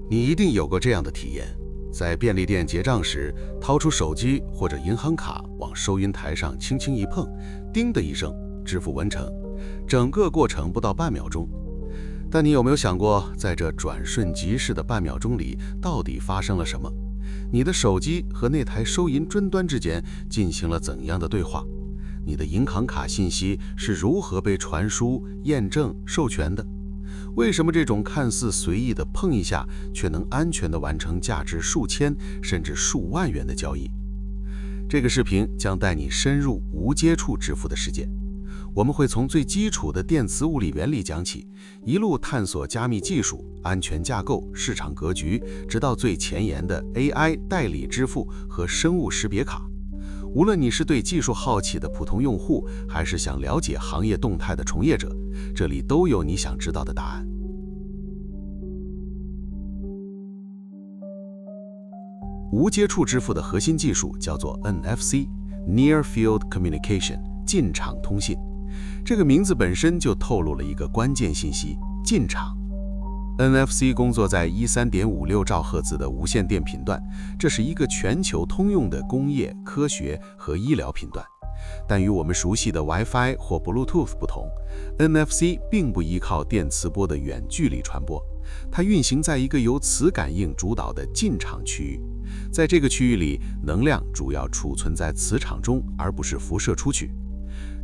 你一定有过这样的体验，在便利店结账时，掏出手机或者银行卡往收银台上轻轻一碰，叮的一声，支付完成，整个过程不到半秒钟。但你有没有想过，在这转瞬即逝的半秒钟里，到底发生了什么？你的手机和那台收银终端之间进行了怎样的对话？你的银行卡信息是如何被传输、验证、授权的？为什么这种看似随意的碰一下，却能安全地完成价值数千甚至数万元的交易？这个视频将带你深入无接触支付的世界。我们会从最基础的电磁物理原理讲起，一路探索加密技术、安全架构、市场格局，直到最前沿的 AI 代理支付和生物识别卡。无论你是对技术好奇的普通用户，还是想了解行业动态的从业者，这里都有你想知道的答案。无接触支付的核心技术叫做 NFC（Near Field Communication） 近场通信。这个名字本身就透露了一个关键信息：近场。NFC 工作在13.56兆赫兹的无线电频段，这是一个全球通用的工业、科学和医疗频段。但与我们熟悉的 Wi-Fi 或 Bluetooth 不同， NFC 并不依靠电磁波的远距离传播，它运行在一个由磁感应主导的近场区域。在这个区域里，能量主要储存在磁场中，而不是辐射出去。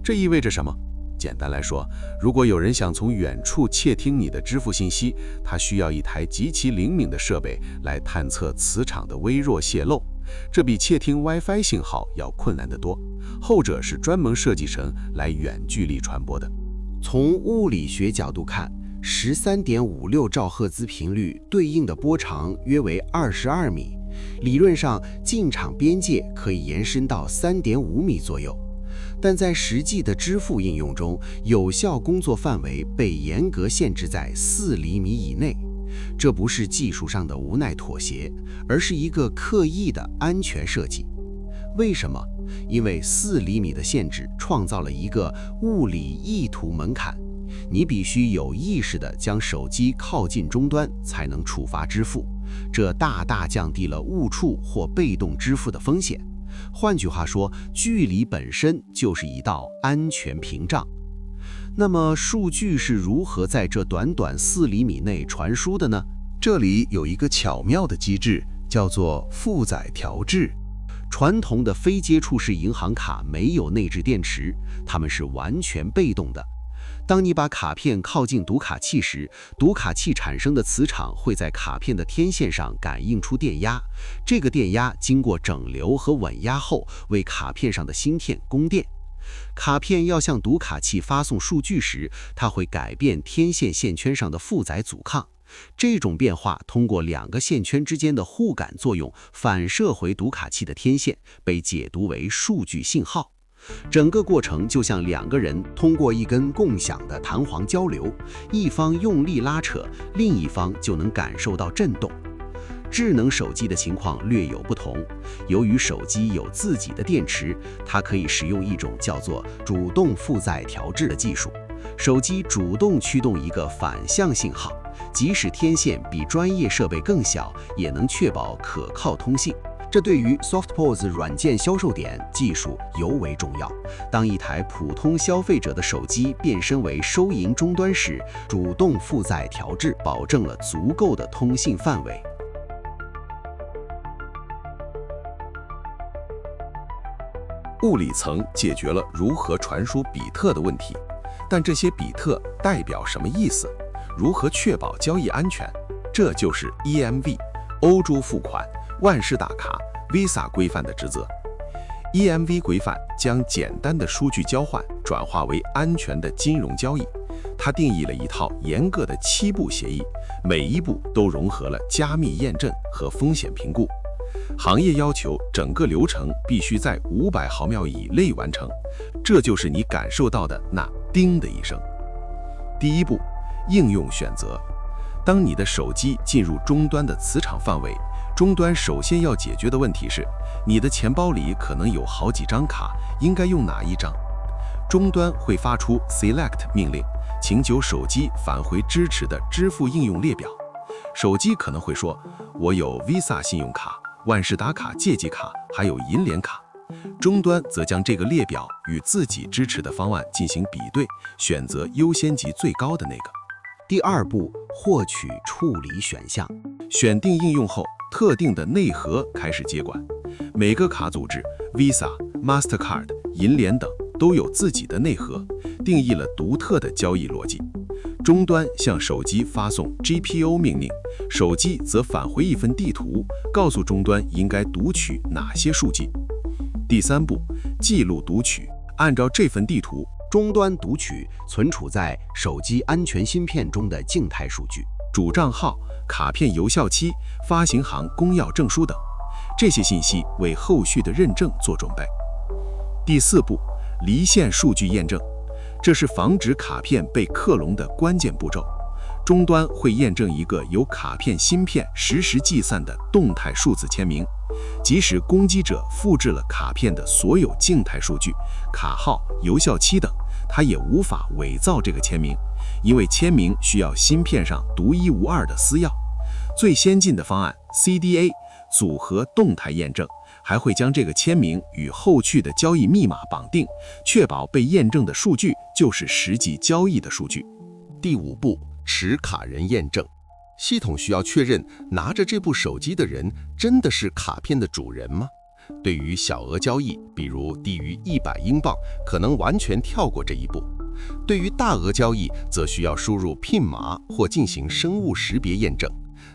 这意味着什么？简单来说，如果有人想从远处窃听你的支付信息，他需要一台极其灵敏的设备来探测磁场的微弱泄漏，这比窃听 Wi-Fi 信号要困难得多，后者是专门设计成来远距离传播的。从物理学角度看，13.56兆赫兹频率对应的波长约为22米，理论上近场边界可以延伸到3.5米左右。但在实际的支付应用中，有效工作范围被严格限制在4厘米以内。这不是技术上的无奈妥协，而是一个刻意的安全设计。为什么？因为4厘米的限制创造了一个物理意图门槛，你必须有意识地将手机靠近终端才能触发支付，这大大降低了误触或被动支付的风险。换句话说，距离本身就是一道安全屏障。那么数据是如何在这短短4厘米内传输的呢？这里有一个巧妙的机制，叫做负载调制。传统的非接触式银行卡没有内置电池，它们是完全被动的。当你把卡片靠近读卡器时，读卡器产生的磁场会在卡片的天线上感应出电压，这个电压经过整流和稳压后，为卡片上的芯片供电。卡片要向读卡器发送数据时，它会改变天线线圈上的负载阻抗，这种变化通过2个线圈之间的互感作用反射回读卡器的天线，被解读为数据信号。整个过程就像2个人通过一根共享的弹簧交流，一方用力拉扯，另一方就能感受到震动。智能手机的情况略有不同，由于手机有自己的电池，它可以使用一种叫做主动负载调制的技术。手机主动驱动一个反向信号，即使天线比专业设备更小，也能确保可靠通信。这对于 SoftPOS 软件销售点技术尤为重要。当一台普通消费者的手机变身为收银终端时，主动负载调制保证了足够的通信范围。物理层解决了如何传输比特的问题，但这些比特代表什么意思？如何确保交易安全？这就是 EMV 欧洲付款、万事达卡、Visa 规范的职责。EMV 规范将简单的数据交换转化为安全的金融交易。它定义了一套严格的7步协议，每一步都融合了加密验证和风险评估。行业要求整个流程必须在500毫秒以内完成，这就是你感受到的那叮的一声。第一步，应用选择。当你的手机进入终端的磁场范围，终端首先要解决的问题是，你的钱包里可能有好几张卡，应该用哪一张？终端会发出 Select 命令，请求手机返回支持的支付应用列表。手机可能会说，我有 Visa 信用卡、万事达卡借记卡，还有银联卡。终端则将这个列表与自己支持的方案进行比对，选择优先级最高的那个。第二步，获取处理选项。选定应用后，特定的内核开始接管。每个卡组织 Visa、Mastercard、银联等都有自己的内核，定义了独特的交易逻辑。终端向手机发送 GPO 命令，手机则返回一份地图，告诉终端应该读取哪些数据。第三步，记录读取。按照这份地图，终端读取存储在手机安全芯片中的静态数据，主账号、卡片有效期、发行行公钥证书等，这些信息为后续的认证做准备。第四步，离线数据验证，这是防止卡片被克隆的关键步骤。终端会验证一个由卡片芯片实时计算的动态数字签名，即使攻击者复制了卡片的所有静态数据、卡号、有效期等，他也无法伪造这个签名，因为签名需要芯片上独一无二的私钥。最先进的方案 CDA 组合动态验证，还会将这个签名与后续的交易密码绑定，确保被验证的数据就是实际交易的数据。第五步，持卡人验证。系统需要确认拿着这部手机的人真的是卡片的主人吗？对于小额交易，比如低于100英镑，可能完全跳过这一步。对于大额交易，则需要输入 PIN 码或进行生物识别验证。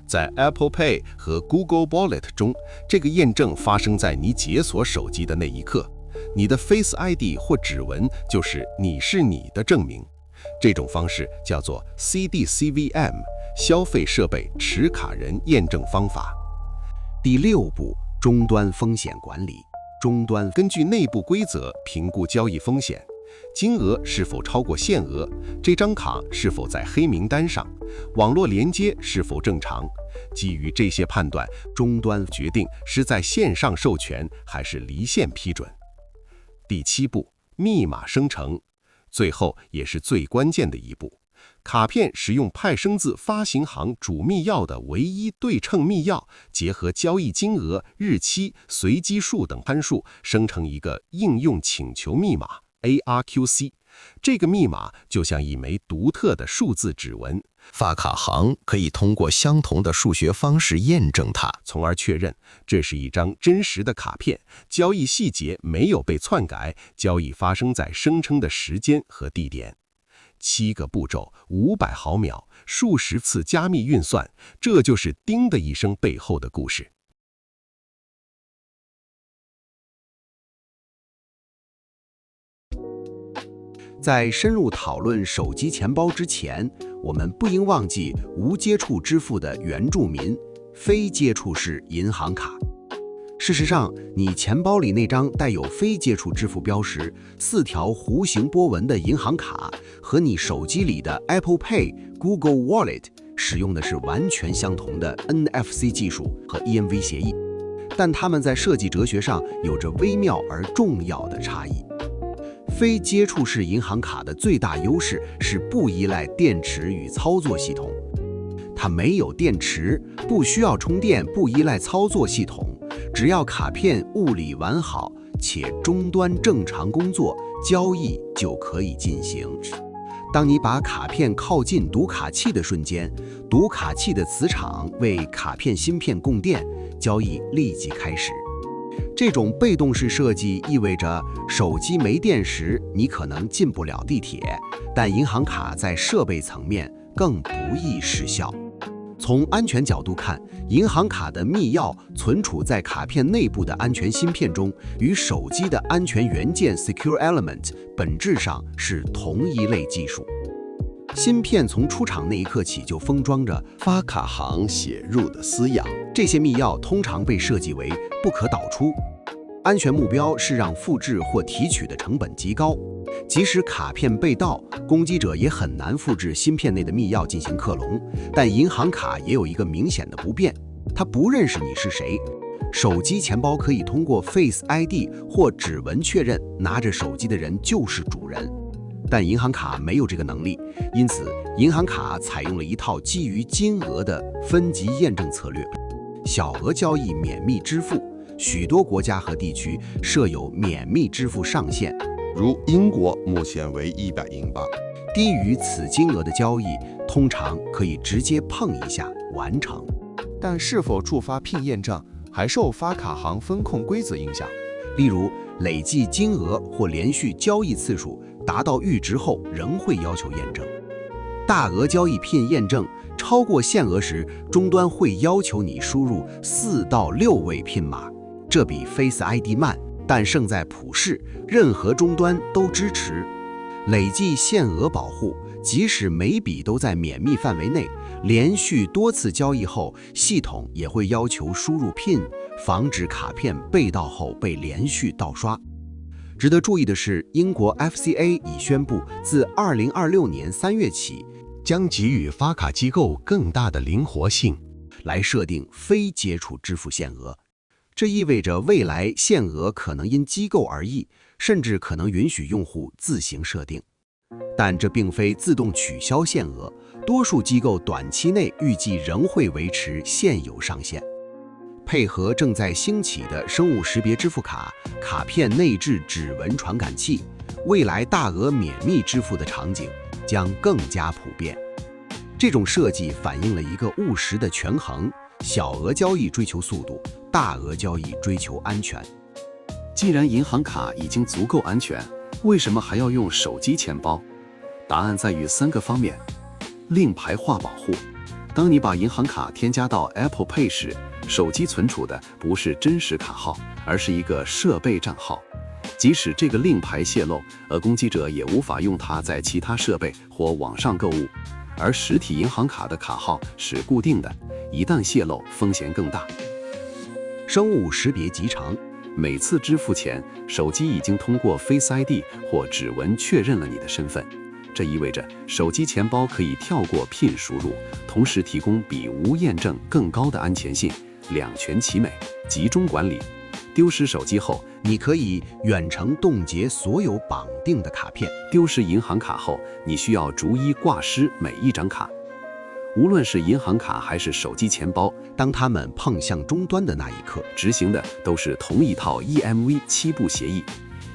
在 Apple Pay 和 Google Wallet 中，这个验证发生在你解锁手机的那一刻。你的 Face ID 或指纹就是你是你的证明。这种方式叫做 CDCVM 消费设备持卡人验证方法。第六步，终端风险管理。终端根据内部规则评估交易风险，金额是否超过限额，这张卡是否在黑名单上，网络连接是否正常。基于这些判断，终端决定是在线上授权还是离线批准。第七步，密码生成。最后也是最关键的一步，卡片使用派生自发行行主密钥的唯一对称密钥，结合交易金额、日期、随机数等参数，生成一个应用请求密码 ARQC。这个密码就像一枚独特的数字指纹，发卡行可以通过相同的数学方式验证它，从而确认这是一张真实的卡片，交易细节没有被篡改，交易发生在声称的时间和地点。7个步骤，500毫秒，数十次加密运算，这就是叮的一声背后的故事。在深入讨论手机钱包之前，我们不应忘记无接触支付的原住民——非接触式银行卡。事实上，你钱包里那张带有非接触支付标识、4条弧形波纹的银行卡，和你手机里的 Apple Pay、Google Wallet 使用的是完全相同的 NFC 技术和 EMV 协议，但它们在设计哲学上有着微妙而重要的差异。非接触式银行卡的最大优势是不依赖电池与操作系统，它没有电池，不需要充电，不依赖操作系统，只要卡片物理完好且终端正常工作，交易就可以进行。当你把卡片靠近读卡器的瞬间，读卡器的磁场为卡片芯片供电，交易立即开始。这种被动式设计意味着，手机没电时你可能进不了地铁，但银行卡在设备层面更不易失效。从安全角度看，银行卡的密钥存储在卡片内部的安全芯片中，与手机的安全元件 Secure Element 本质上是同一类技术。芯片从出厂那一刻起就封装着发卡行写入的私钥。这些密钥通常被设计为不可导出。安全目标是让复制或提取的成本极高，即使卡片被盗，攻击者也很难复制芯片内的密钥进行克隆。但银行卡也有一个明显的不便，它不认识你是谁。手机钱包可以通过 Face ID 或指纹确认拿着手机的人就是主人，但银行卡没有这个能力，因此银行卡采用了一套基于金额的分级验证策略。小额交易免密支付，许多国家和地区设有免密支付上限，如英国目前为100英镑。低于此金额的交易通常可以直接碰一下完成。但是否触发 PIN 验证还受发卡行风控规则影响。例如，累计金额或连续交易次数达到阈值后，仍会要求验证。大额交易 PIN 验证超过限额时，终端会要求你输入4到6位 PIN 码，这比 Face ID 慢，但胜在普适，任何终端都支持。累计限额保护，即使每笔都在免密范围内，连续多次交易后，系统也会要求输入 PIN， 防止卡片被盗后被连续盗刷。值得注意的是，英国 FCA 已宣布，自2026年3月起，将给予发卡机构更大的灵活性，来设定非接触支付限额。这意味着未来限额可能因机构而异，甚至可能允许用户自行设定。但这并非自动取消限额，多数机构短期内预计仍会维持现有上限。配合正在兴起的生物识别支付卡，卡片内置指纹传感器，未来大额免密支付的场景将更加普遍。这种设计反映了一个务实的权衡：小额交易追求速度，大额交易追求安全。既然银行卡已经足够安全，为什么还要用手机钱包？答案在于3个方面。令牌化保护。当你把银行卡添加到 Apple Pay 时，手机存储的不是真实卡号，而是一个设备账号。即使这个令牌泄露，攻击者也无法用它在其他设备或网上购物。而实体银行卡的卡号是固定的，一旦泄露，风险更大。生物识别集成。每次支付前，手机已经通过 Face ID 或指纹确认了你的身份。这意味着手机钱包可以跳过 PIN 输入，同时提供比无验证更高的安全性，两全其美，集中管理。丢失手机后，你可以远程冻结所有绑定的卡片。丢失银行卡后，你需要逐一挂失每一张卡。无论是银行卡还是手机钱包，当它们碰向终端的那一刻，执行的都是同一套 EMV 7步协议。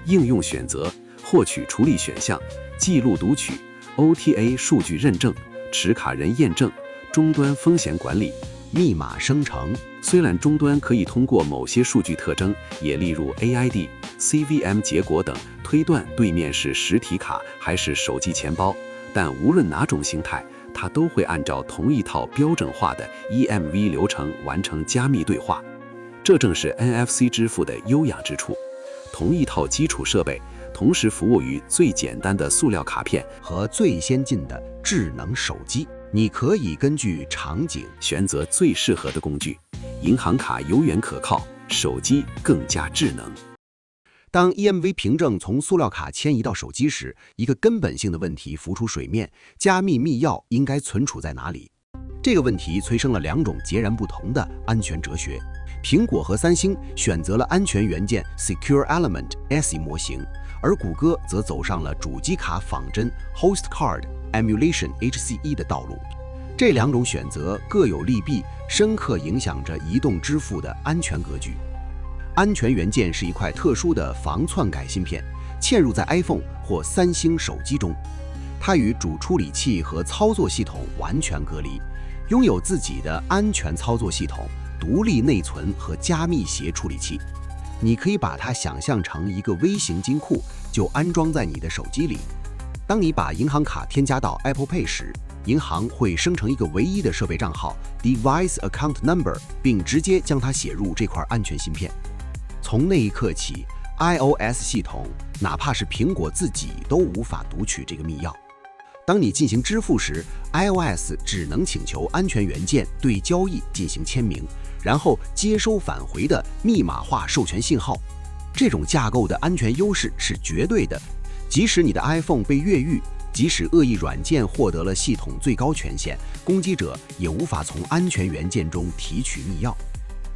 应用选择、获取处理选项、记录读取、OTA 数据认证、持卡人验证、终端风险管理、密码生成。虽然终端可以通过某些数据特征，也例如 AID、CVM 结果等，推断对面是实体卡还是手机钱包，但无论哪种形态，它都会按照同一套标准化的 EMV 流程完成加密对话。这正是 NFC 支付的优雅之处。同一套基础设备，同时服务于最简单的塑料卡片和最先进的智能手机。你可以根据场景选择最适合的工具。银行卡永远可靠，手机更加智能。当 EMV 凭证从塑料卡迁移到手机时，一个根本性的问题浮出水面：加密密钥应该存储在哪里？这个问题催生了2种截然不同的安全哲学。苹果和三星选择了安全元件 Secure Element SE 模型，而谷歌则走上了主机卡仿真 Host Card Emulation HCE 的道路。这2种选择各有利弊，深刻影响着移动支付的安全格局。安全元件是一块特殊的防篡改芯片，嵌入在 iPhone 或三星手机中。它与主处理器和操作系统完全隔离，拥有自己的安全操作系统、独立内存和加密协处理器。你可以把它想象成一个微型金库，就安装在你的手机里。当你把银行卡添加到 Apple Pay 时，银行会生成一个唯一的设备账号 Device Account Number， 并直接将它写入这块安全芯片。从那一刻起， iOS 系统哪怕是苹果自己都无法读取这个密钥。当你进行支付时， iOS 只能请求安全元件对交易进行签名，然后接收返回的密码化授权信号。这种架构的安全优势是绝对的，即使你的 iPhone 被越狱，即使恶意软件获得了系统最高权限，攻击者也无法从安全元件中提取密钥。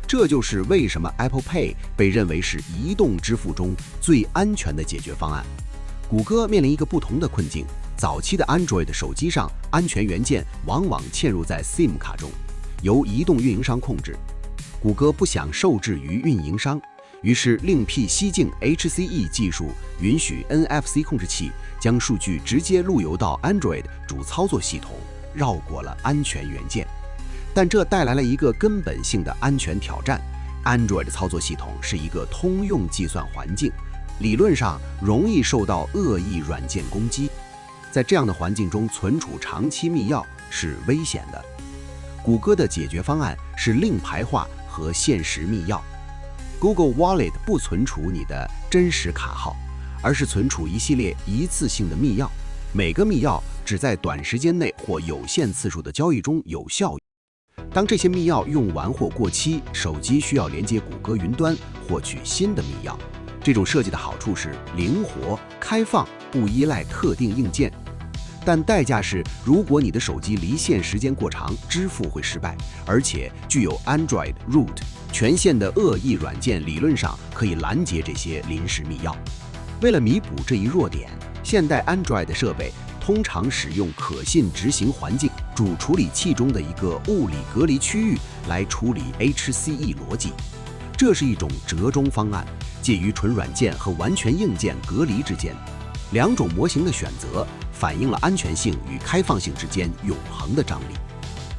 这就是为什么 Apple Pay 被认为是移动支付中最安全的解决方案。谷歌面临一个不同的困境，早期的 Android 手机上，安全元件往往嵌入在 SIM 卡中，由移动运营商控制。谷歌不想受制于运营商，于是另辟蹊径 HCE 技术，允许 NFC 控制器将数据直接路由到 Android 主操作系统，绕过了安全元件。但这带来了一个根本性的安全挑战。Android 操作系统是一个通用计算环境，理论上容易受到恶意软件攻击。在这样的环境中存储长期密钥是危险的。谷歌的解决方案是令牌化和限时密钥。Google Wallet 不存储你的真实卡号，而是存储一系列一次性的密钥，每个密钥只在短时间内或有限次数的交易中有效。当这些密钥用完或过期，手机需要连接谷歌云端获取新的密钥。这种设计的好处是灵活、开放，不依赖特定硬件。但代价是，如果你的手机离线时间过长，支付会失败，而且具有 Android Root 权限的恶意软件理论上可以拦截这些临时密钥。为了弥补这一弱点，现代 Android 设备通常使用可信执行环境主处理器中的一个物理隔离区域来处理 HCE 逻辑。这是一种折中方案，介于纯软件和完全硬件隔离之间。两种模型的选择反映了安全性与开放性之间永恒的张力。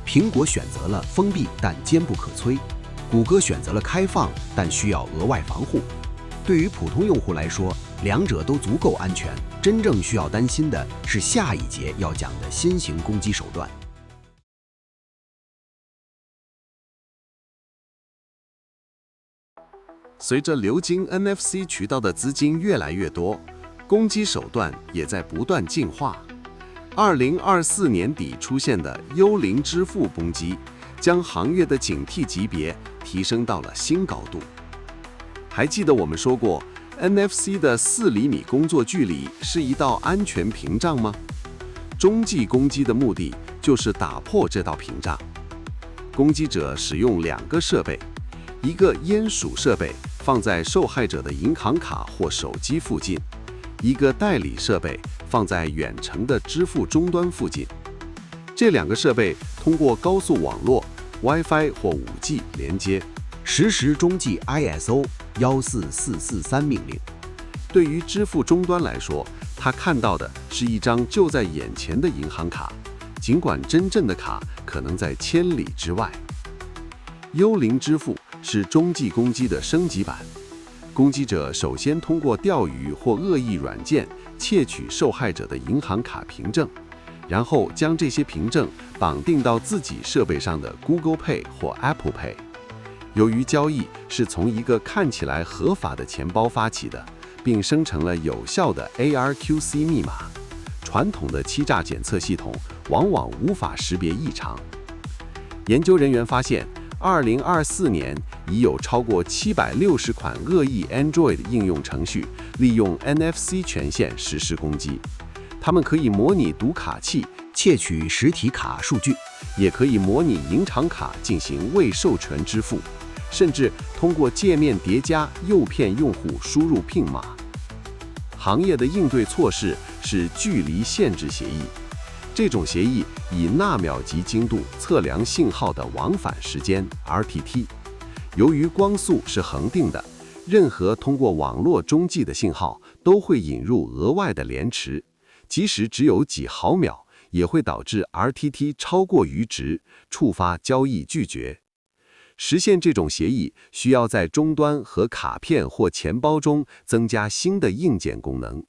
苹果选择了封闭但坚不可摧，谷歌选择了开放但需要额外防护。对于普通用户来说，两者都足够安全，真正需要担心的是下一节要讲的新型攻击手段。随着流经 NFC 渠道的资金越来越多，攻击手段也在不断进化。2024年底出现的幽灵支付攻击，将行业的警惕级别提升到了新高度。还记得我们说过 NFC 的4厘米工作距离是一道安全屏障吗？中继攻击的目的就是打破这道屏障。攻击者使用2个设备，一个鼹鼠设备放在受害者的银行卡或手机附近，一个代理设备放在远程的支付终端附近。这2个设备通过高速网络 Wi-Fi 或 5G 连接，实时中继 ISO 14443命令。对于支付终端来说，他看到的是一张就在眼前的银行卡，尽管真正的卡可能在千里之外。幽灵支付是中继攻击的升级版。攻击者首先通过钓鱼或恶意软件窃取受害者的银行卡凭证，然后将这些凭证绑定到自己设备上的 Google Pay 或 Apple Pay。由于交易是从一个看起来合法的钱包发起的，并生成了有效的 ARQC 密码，传统的欺诈检测系统往往无法识别异常。研究人员发现，2024年已有超过760款恶意 Android 应用程序利用 NFC 权限实施攻击。它们可以模拟读卡器窃取实体卡数据，也可以模拟银行卡进行未授权支付，甚至通过界面叠加诱骗用户输入PIN码。行业的应对措施是距离限制协议。这种协议以纳秒级精度测量信号的往返时间 RTT。由于光速是恒定的，任何通过网络中继的信号都会引入额外的延迟，即使只有几毫秒，也会导致 RTT 超过阈值，触发交易拒绝。实现这种协议需要在终端和卡片或钱包中增加新的硬件功能。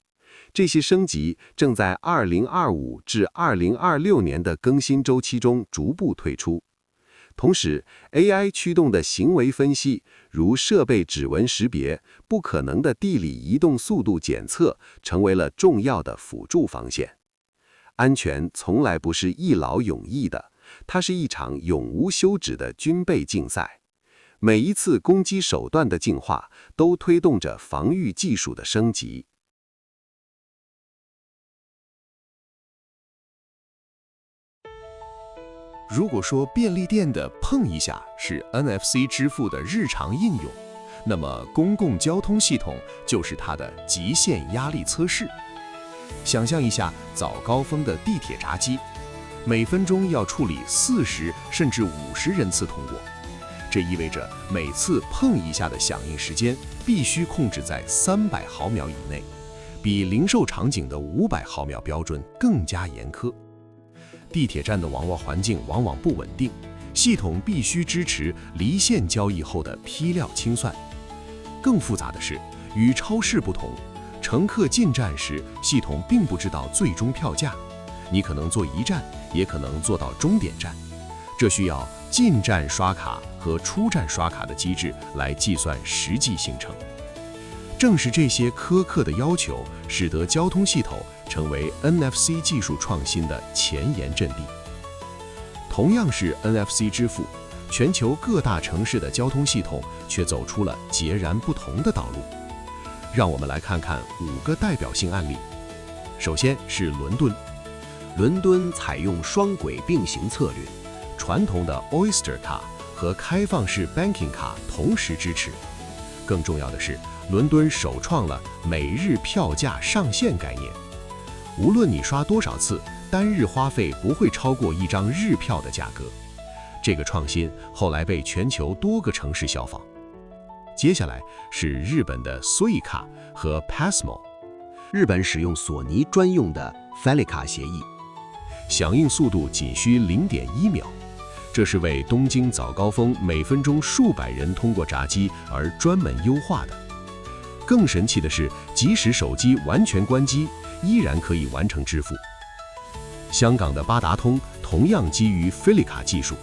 这些升级正在2025至2026年的更新周期中逐步推出。同时 ，AI 驱动的行为分析，如设备指纹识别、不可能的地理移动速度检测，成为了重要的辅助防线。安全从来不是一劳永逸的，它是一场永无休止的军备竞赛。每一次攻击手段的进化，都推动着防御技术的升级。如果说便利店的碰一下是 NFC 支付的日常应用，那么公共交通系统就是它的极限压力测试。想象一下早高峰的地铁闸机，每分钟要处理40甚至50人次通过，这意味着每次碰一下的响应时间必须控制在300毫秒以内，比零售场景的500毫秒标准更加严苛。地铁站的网络环境往往不稳定，系统必须支持离线交易后的批料清算。更复杂的是，与超市不同，乘客进站时，系统并不知道最终票价，你可能坐一站，也可能坐到终点站，这需要进站刷卡和出站刷卡的机制来计算实际行程。正是这些苛刻的要求，使得交通系统成为 NFC 技术创新的前沿阵地。同样是 NFC 支付，全球各大城市的交通系统却走出了截然不同的道路。让我们来看看5个代表性案例。首先是伦敦，伦敦采用双轨并行策略，传统的 Oyster 卡和开放式 Banking 卡同时支持。更重要的是，伦敦首创了每日票价上限概念，无论你刷多少次，单日花费不会超过一张日票的价格。这个创新后来被全球多个城市效仿。接下来是日本的 Suica 和 Passmo， 日本使用索尼专用的 Felica 协议，响应速度仅需 0.1秒。这是为东京早高峰每分钟数百人通过闸机而专门优化的。更神奇的是，即使手机完全关机，依然可以完成支付。香港的八达通同样基于 Felica 技术，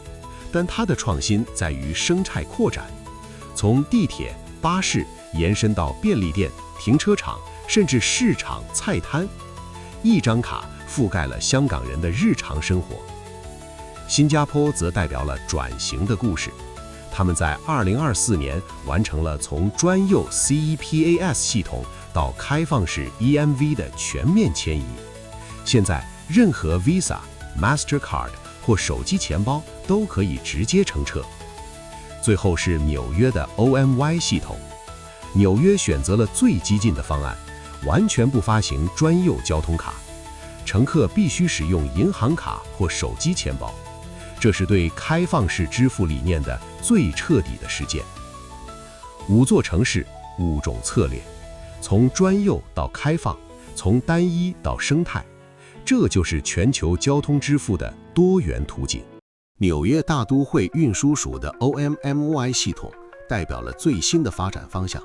但它的创新在于生态扩展，从地铁、巴士延伸到便利店、停车场，甚至市场、菜摊，一张卡覆盖了香港人的日常生活。新加坡则代表了转型的故事，他们在2024年完成了从专用 CEPAS 系统到开放式 EMV 的全面迁移。现在，任何 Visa、Mastercard 或手机钱包都可以直接乘车。最后是纽约的 OMY 系统，纽约选择了最激进的方案，完全不发行专用交通卡，乘客必须使用银行卡或手机钱包。这是对开放式支付理念的最彻底的实践。5座城市，5种策略，从专用到开放，从单一到生态，这就是全球交通支付的多元途径。纽约大都会运输署的 OMMY 系统代表了最新的发展方向，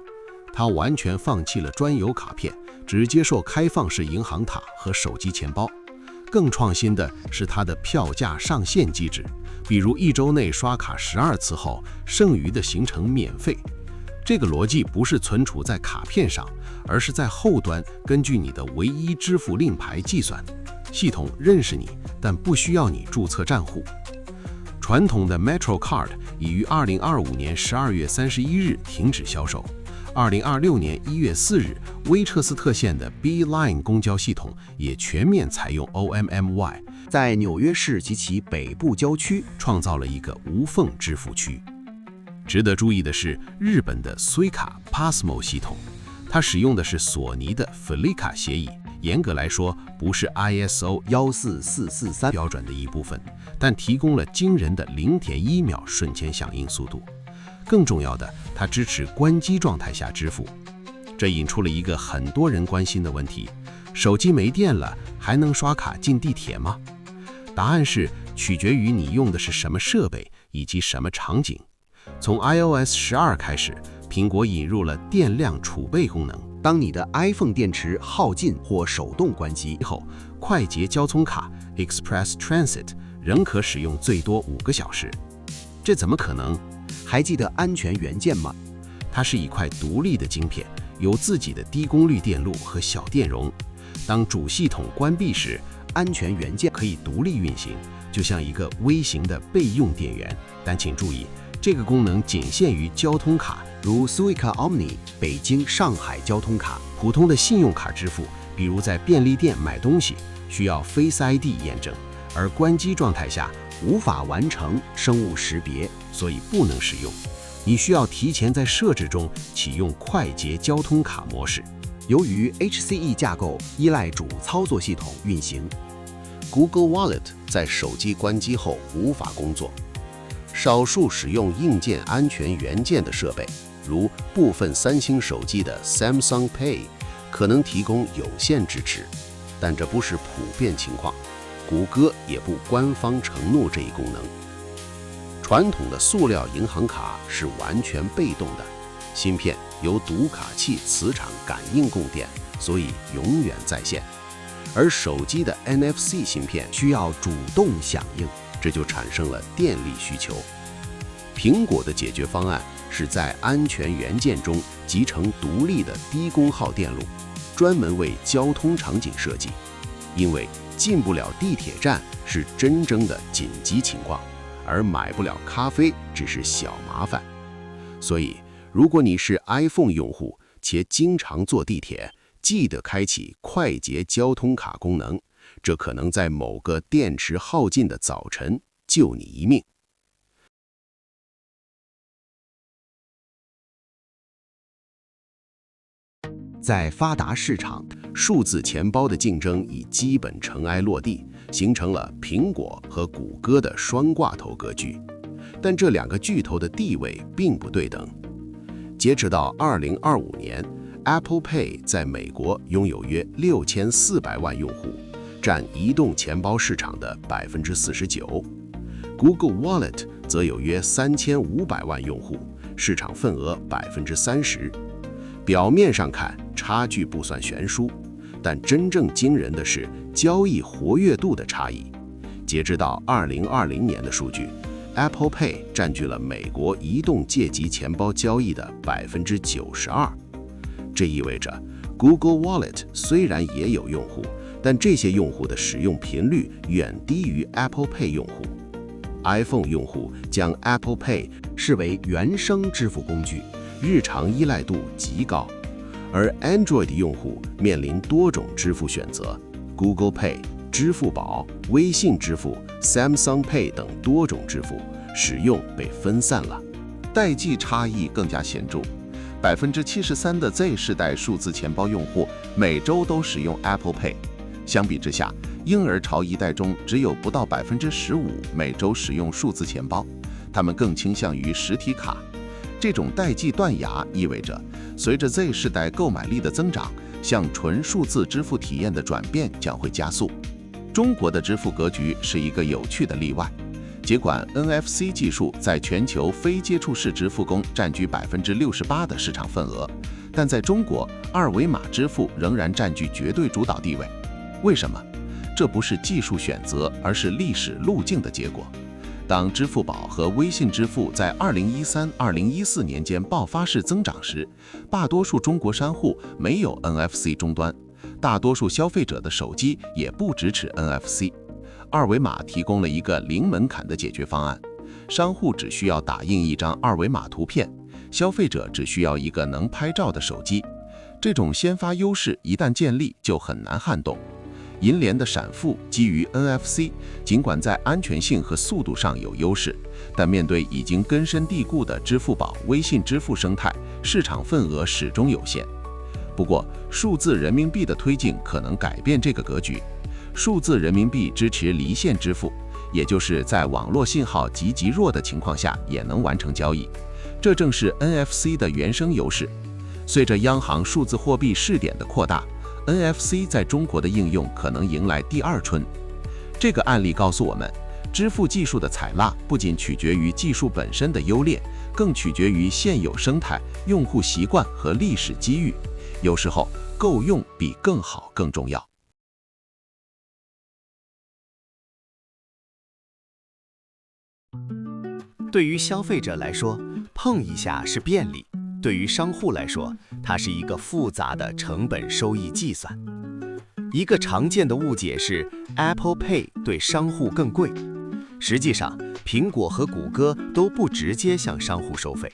它完全放弃了专有卡片，只接受开放式银行卡和手机钱包。更创新的是它的票价上限机制，比如1周内刷卡12次后，剩余的行程免费。这个逻辑不是存储在卡片上，而是在后端根据你的唯一支付令牌计算。系统认识你，但不需要你注册账户。传统的 MetroCard 已于2025年12月31日停止销售。2026年1月4日，威彻斯特县的 B-Line 公交系统也全面采用 OMMY， 在纽约市及其北部郊区创造了一个无缝支付区。值得注意的是，日本的 Suica Passmo 系统，它使用的是索尼的 Felica 协议，严格来说不是 ISO 14443标准的一部分，但提供了惊人的 0.1秒瞬间响应速度。更重要的，它支持关机状态下支付，这引出了一个很多人关心的问题：手机没电了，还能刷卡进地铁吗？答案是取决于你用的是什么设备以及什么场景。从 iOS 12开始，苹果引入了电量储备功能，当你的 iPhone 电池耗尽或手动关机后，快捷交通卡 Express Transit 仍可使用最多5个小时。这怎么可能？还记得安全元件吗？它是一块独立的晶片，有自己的低功率电路和小电容。当主系统关闭时，安全元件可以独立运行，就像一个微型的备用电源。但请注意，这个功能仅限于交通卡，如 Suica Omni 北京、上海交通卡。普通的信用卡支付，比如在便利店买东西，需要 Face ID 验证，而关机状态下无法完成生物识别，所以不能使用。你需要提前在设置中启用快捷交通卡模式。由于 HCE 架构依赖主操作系统运行， Google Wallet 在手机关机后无法工作。少数使用硬件安全元件的设备，如部分三星手机的 Samsung Pay， 可能提供有限支持，但这不是普遍情况。谷歌也不官方承诺这一功能。传统的塑料银行卡是完全被动的，芯片由读卡器磁场感应供电，所以永远在线。而手机的 NFC 芯片需要主动响应，这就产生了电力需求。苹果的解决方案是在安全元件中集成独立的低功耗电路，专门为交通场景设计。因为进不了地铁站是真正的紧急情况，而买不了咖啡只是小麻烦。所以，如果你是 iPhone 用户且经常坐地铁，记得开启快捷交通卡功能，这可能在某个电池耗尽的早晨救你一命。在发达市场，数字钱包的竞争已基本尘埃落地，形成了苹果和谷歌的双挂头格局。但这两个巨头的地位并不对等。截止到2025年，Apple Pay 在美国拥有约6400万用户，占移动钱包市场的49%。Google Wallet 则有约3500万用户，市场份额30%。表面上看，差距不算悬殊，但真正惊人的是交易活跃度的差异。截止到2020年的数据， Apple Pay 占据了美国移动借记钱包交易的92%。这意味着 Google Wallet 虽然也有用户，但这些用户的使用频率远低于 Apple Pay 用户。iPhone 用户将 Apple Pay 视为原生支付工具，日常依赖度极高，而 Android 用户面临多种支付选择 ，Google Pay、支付宝、微信支付、Samsung Pay 等多种支付使用被分散了。代际差异更加显著，73%的 Z 世代数字钱包用户每周都使用 Apple Pay， 相比之下，婴儿潮一代中只有不到15%每周使用数字钱包，他们更倾向于实体卡。这种代际断崖意味着，随着 Z 世代购买力的增长，向纯数字支付体验的转变将会加速。中国的支付格局是一个有趣的例外。尽管 NFC 技术在全球非接触式支付中占据68%的市场份额，但在中国，二维码支付仍然占据绝对主导地位。为什么？这不是技术选择，而是历史路径的结果。当支付宝和微信支付在2013-2014年间爆发式增长时，大多数中国商户没有 NFC 终端，大多数消费者的手机也不支持 NFC。二维码提供了一个零门槛的解决方案，商户只需要打印一张二维码图片，消费者只需要一个能拍照的手机。这种先发优势一旦建立，就很难撼动。银联的闪付基于 NFC， 尽管在安全性和速度上有优势，但面对已经根深蒂固的支付宝、微信支付生态，市场份额始终有限。不过，数字人民币的推进可能改变这个格局。数字人民币支持离线支付，也就是在网络信号极弱的情况下也能完成交易，这正是 NFC 的原生优势。随着央行数字货币试点的扩大， NFC 在中国的应用可能迎来第二春。这个案例告诉我们，支付技术的采纳不仅取决于技术本身的优劣，更取决于现有生态、用户习惯和历史机遇。有时候，够用比更好更重要。对于消费者来说，碰一下是便利；对于商户来说，它是一个复杂的成本收益计算。一个常见的误解是 Apple Pay 对商户更贵。实际上，苹果和谷歌都不直接向商户收费，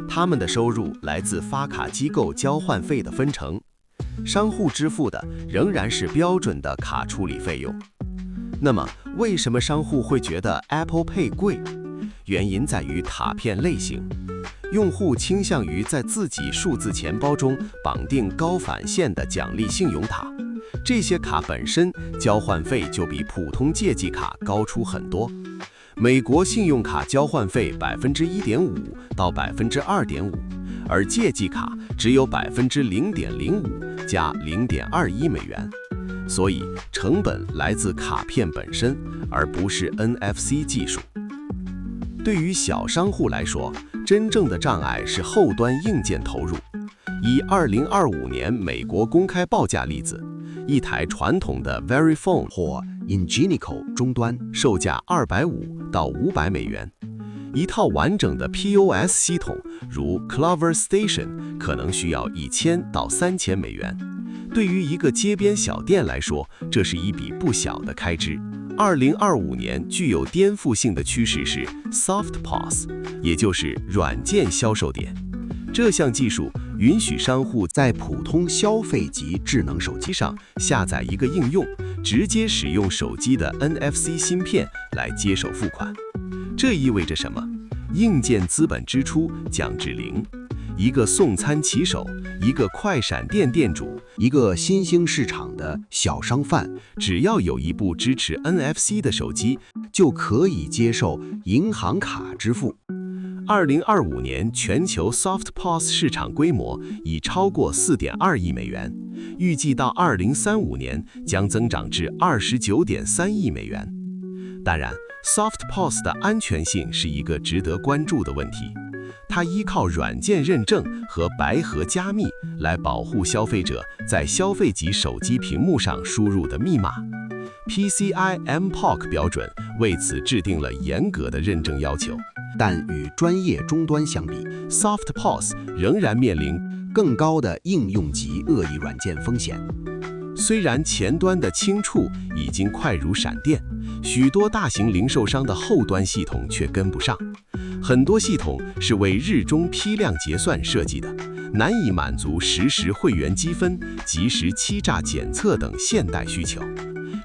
他们的收入来自发卡机构交换费的分成，商户支付的仍然是标准的卡处理费用。那么，为什么商户会觉得 Apple Pay 贵？原因在于卡片类型，用户倾向于在自己数字钱包中绑定高返现的奖励信用卡。这些卡本身交换费就比普通借记卡高出很多。美国信用卡交换费1.5%到2.5%，而借记卡只有0.05%加0.21美元。所以成本来自卡片本身，而不是 NFC 技术。对于小商户来说，真正的障碍是后端硬件投入。以2025年美国公开报价例子，一台传统的 Verifone 或 Ingenico 终端售价250到500美元，一套完整的 POS 系统，如 Clover Station 可能需要1000到3000美元。对于一个街边小店来说，这是一笔不小的开支。2025年具有颠覆性的趋势是 Soft POS， 也就是软件销售点。这项技术允许商户在普通消费级智能手机上下载一个应用，直接使用手机的 NFC 芯片来接受付款。这意味着什么？硬件资本支出降至0。一个送餐骑手，一个快闪店店主，一个新兴市场的小商贩，只要有一部支持 NFC 的手机，就可以接受银行卡支付。2025年全球 Soft POS 市场规模已超过4.2亿美元，预计到2035年将增长至29.3亿美元。当然 ，Soft POS 的安全性是一个值得关注的问题。它依靠软件认证和白盒加密来保护消费者在消费级手机屏幕上输入的密码。PCI MPOC 标准为此制定了严格的认证要求，但与专业终端相比 ，Soft POS 仍然面临更高的应用级恶意软件风险。虽然前端的轻触已经快如闪电，许多大型零售商的后端系统却跟不上。很多系统是为日中批量结算设计的，难以满足实时会员积分、及时欺诈检测等现代需求。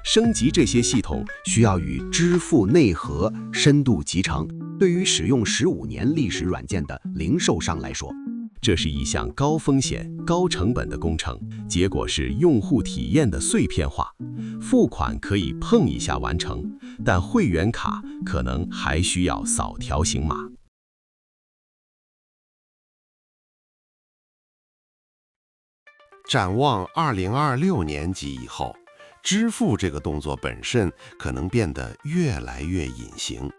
升级这些系统需要与支付内核深度集成。对于使用15年历史软件的零售商来说，这是一项高风险、高成本的工程，结果是用户体验的碎片化。付款可以碰一下完成，但会员卡可能还需要扫条形码。展望2026年及以后，支付这个动作本身可能变得越来越隐形。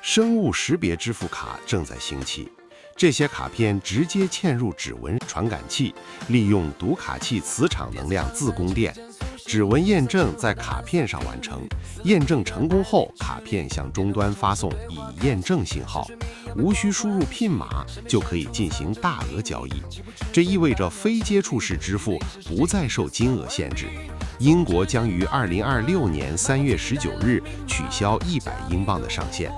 生物识别支付卡正在兴起，这些卡片直接嵌入指纹传感器，利用读卡器磁场能量自供电，指纹验证在卡片上完成，验证成功后，卡片向终端发送已验证信号，无需输入PIN码就可以进行大额交易。这意味着非接触式支付不再受金额限制。英国将于2026年3月19日取消100英镑的上限。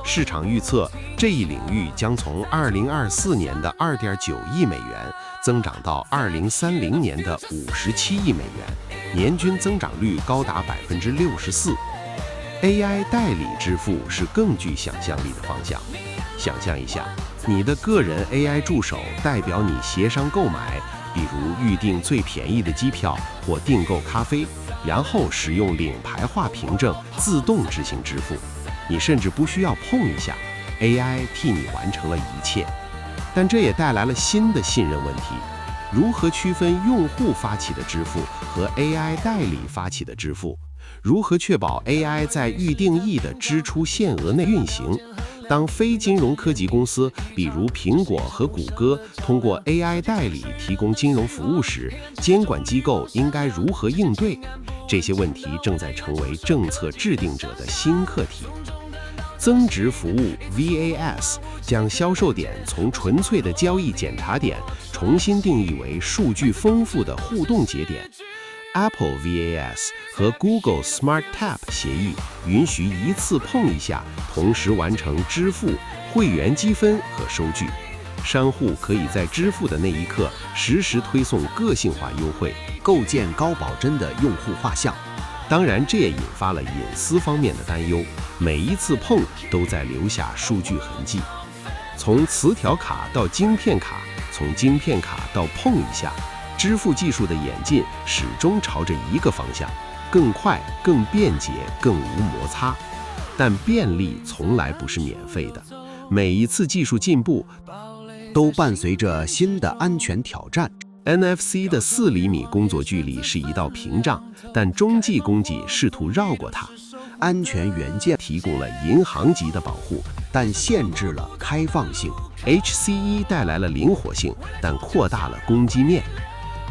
市场预测，这一领域将从2024年的2.9亿美元增长到2030年的57亿美元，年均增长率高达64%。AI 代理支付是更具想象力的方向。想象一下，你的个人 AI 助手代表你协商购买，比如预订最便宜的机票或订购咖啡，然后使用领牌化凭证自动执行支付。你甚至不需要碰一下 ，AI 替你完成了一切。但这也带来了新的信任问题：如何区分用户发起的支付和 AI 代理发起的支付？如何确保 AI 在预定义的支出限额内运行？当非金融科技公司，比如苹果和谷歌，通过 AI 代理提供金融服务时，监管机构应该如何应对？这些问题正在成为政策制定者的新课题。增值服务 VAS 将销售点从纯粹的交易检查点重新定义为数据丰富的互动节点。Apple VAS 和 Google Smart Tap 协议允许一次碰一下，同时完成支付、会员积分和收据。商户可以在支付的那一刻实时推送个性化优惠，构建高保真的用户画像。当然，这也引发了隐私方面的担忧，每一次碰都在留下数据痕迹。从磁条卡到晶片卡，从晶片卡到碰一下，支付技术的演进始终朝着一个方向：更快、更便捷、更无摩擦。但便利从来不是免费的，每一次技术进步都伴随着新的安全挑战。NFC 的4厘米工作距离是一道屏障，但中继攻击试图绕过它。安全元件提供了银行级的保护，但限制了开放性。HCE 带来了灵活性，但扩大了攻击面。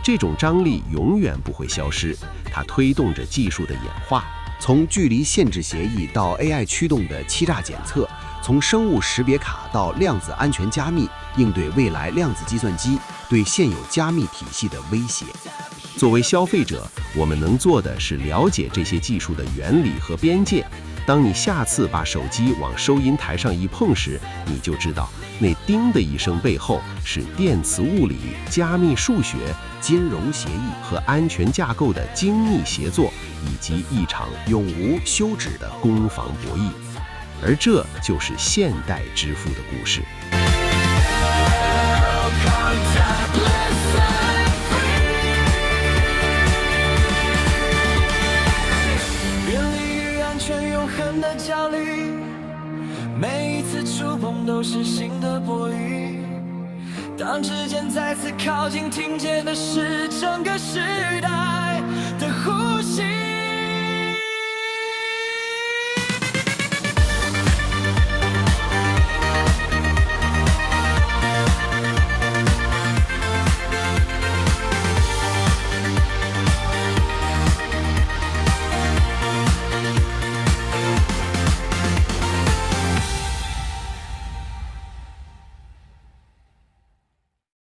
这种张力永远不会消失，它推动着技术的演化。从距离限制协议到 AI 驱动的欺诈检测，从生物识别卡到量子安全加密，应对未来量子计算机对现有加密体系的威胁。作为消费者，我们能做的是了解这些技术的原理和边界。当你下次把手机往收银台上一碰时，你就知道那叮的一声背后是电磁物理、加密数学、金融协议和安全架构的精密协作，以及一场永无休止的攻防博弈。而这就是现代支付的故事。的焦虑，每一次触碰都是新的波语。当指尖再次靠近，听见的是整个时代的呼吸。